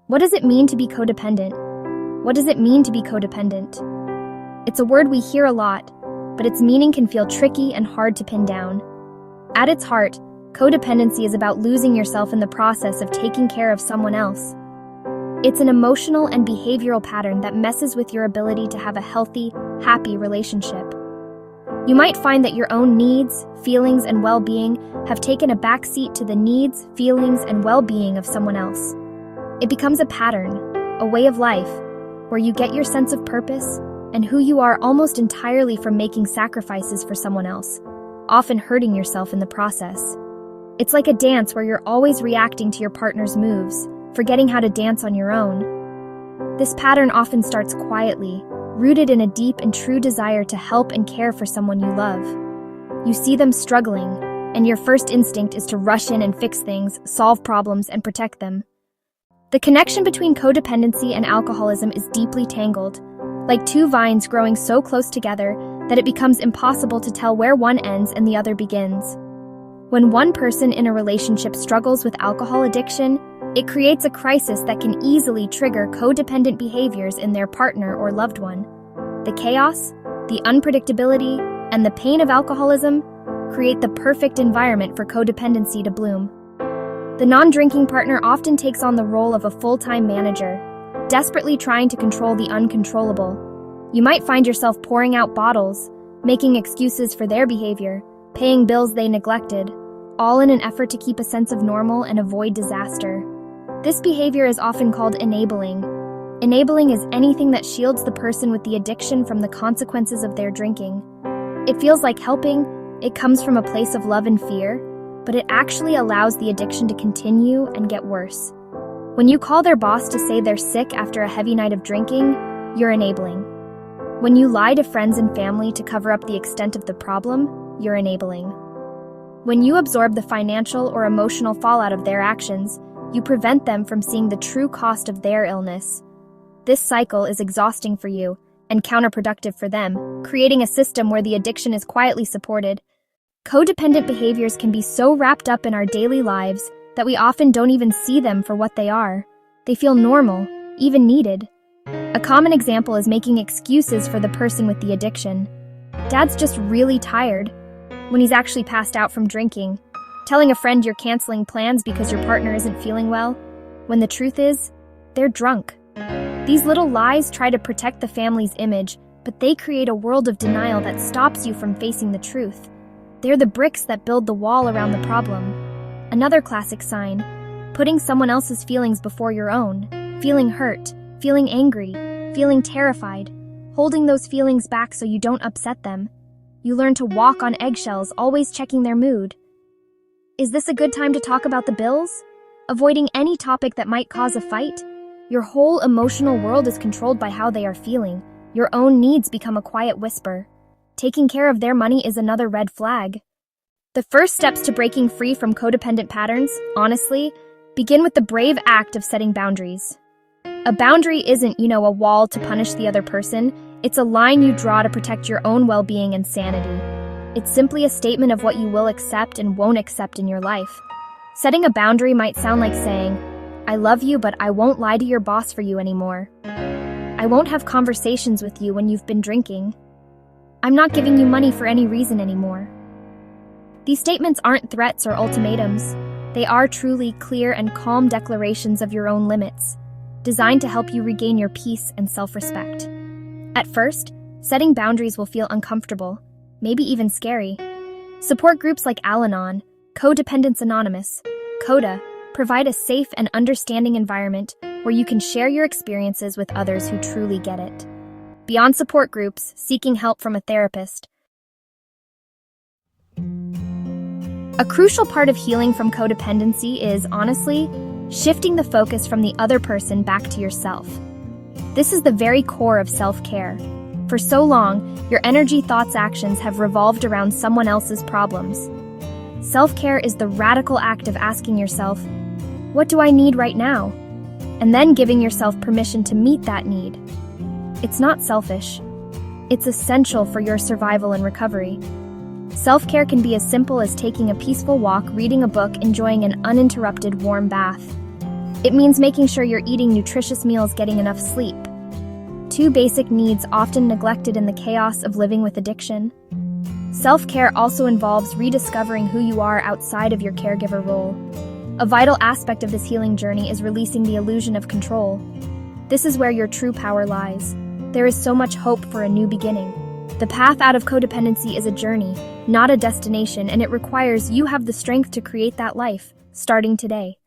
What does it mean to be codependent? What does it mean to be codependent? It's a word we hear a lot, but its meaning can feel tricky and hard to pin down. At its heart, codependency is about losing yourself in the process of taking care of someone else. It's an emotional and behavioral pattern that messes with your ability to have a healthy, happy relationship. You might find that your own needs, feelings, and well-being have taken a backseat to the needs, feelings, and well-being of someone else. It becomes a pattern, a way of life, where you get your sense of purpose and who you are almost entirely from making sacrifices for someone else, often hurting yourself in the process. It's like a dance where you're always reacting to your partner's moves, forgetting how to dance on your own. This pattern often starts quietly, rooted in a deep and true desire to help and care for someone you love. You see them struggling, and your first instinct is to rush in and fix things, solve problems, and protect them. The connection between codependency and alcoholism is deeply tangled, like two vines growing so close together that it becomes impossible to tell where one ends and the other begins. When one person in a relationship struggles with alcohol addiction, it creates a crisis that can easily trigger codependent behaviors in their partner or loved one. The chaos, the unpredictability, and the pain of alcoholism create the perfect environment for codependency to bloom. The non-drinking partner often takes on the role of a full-time manager, desperately trying to control the uncontrollable. You might find yourself pouring out bottles, making excuses for their behavior, paying bills they neglected, all in an effort to keep a sense of normal and avoid disaster. This behavior is often called enabling. Enabling is anything that shields the person with the addiction from the consequences of their drinking. It feels like helping, it comes from a place of love and fear, but it actually allows the addiction to continue and get worse. When you call their boss to say they're sick after a heavy night of drinking, you're enabling. When you lie to friends and family to cover up the extent of the problem, you're enabling. When you absorb the financial or emotional fallout of their actions, you prevent them from seeing the true cost of their illness. This cycle is exhausting for you and counterproductive for them, creating a system where the addiction is quietly supported. Codependent behaviors can be so wrapped up in our daily lives that we often don't even see them for what they are. They feel normal, even needed. A common example is making excuses for the person with the addiction. Dad's just really tired, when he's actually passed out from drinking. Telling a friend you're canceling plans because your partner isn't feeling well, when the truth is, they're drunk. These little lies try to protect the family's image, but they create a world of denial that stops you from facing the truth. They're the bricks that build the wall around the problem. Another classic sign, putting someone else's feelings before your own, feeling hurt, feeling angry, feeling terrified, holding those feelings back so you don't upset them. You learn to walk on eggshells, always checking their mood. Is this a good time to talk about the bills? Avoiding any topic that might cause a fight? Your whole emotional world is controlled by how they are feeling. Your own needs become a quiet whisper. Taking care of their money is another red flag. The first steps to breaking free from codependent patterns, honestly, begin with the brave act of setting boundaries. A boundary isn't, a wall to punish the other person. It's a line you draw to protect your own well-being and sanity. It's simply a statement of what you will accept and won't accept in your life. Setting a boundary might sound like saying, I love you, but I won't lie to your boss for you anymore. I won't have conversations with you when you've been drinking. I'm not giving you money for any reason anymore. These statements aren't threats or ultimatums. They are truly clear and calm declarations of your own limits, designed to help you regain your peace and self-respect. At first, setting boundaries will feel uncomfortable, maybe even scary. Support groups like Al-Anon, Codependence Anonymous, CODA, provide a safe and understanding environment where you can share your experiences with others who truly get it. Beyond support groups, seeking help from a therapist. A crucial part of healing from codependency is, honestly, shifting the focus from the other person back to yourself. This is the very core of self-care. For so long, your energy, thoughts, actions have revolved around someone else's problems. Self-care is the radical act of asking yourself, what do I need right now? And then giving yourself permission to meet that need. It's not selfish. It's essential for your survival and recovery. Self-care can be as simple as taking a peaceful walk, reading a book, enjoying an uninterrupted warm bath. It means making sure you're eating nutritious meals, getting enough sleep. Two basic needs often neglected in the chaos of living with addiction. Self-care also involves rediscovering who you are outside of your caregiver role. A vital aspect of this healing journey is releasing the illusion of control. This is where your true power lies. There is so much hope for a new beginning. The path out of codependency is a journey, not a destination, and it requires you have the strength to create that life, starting today.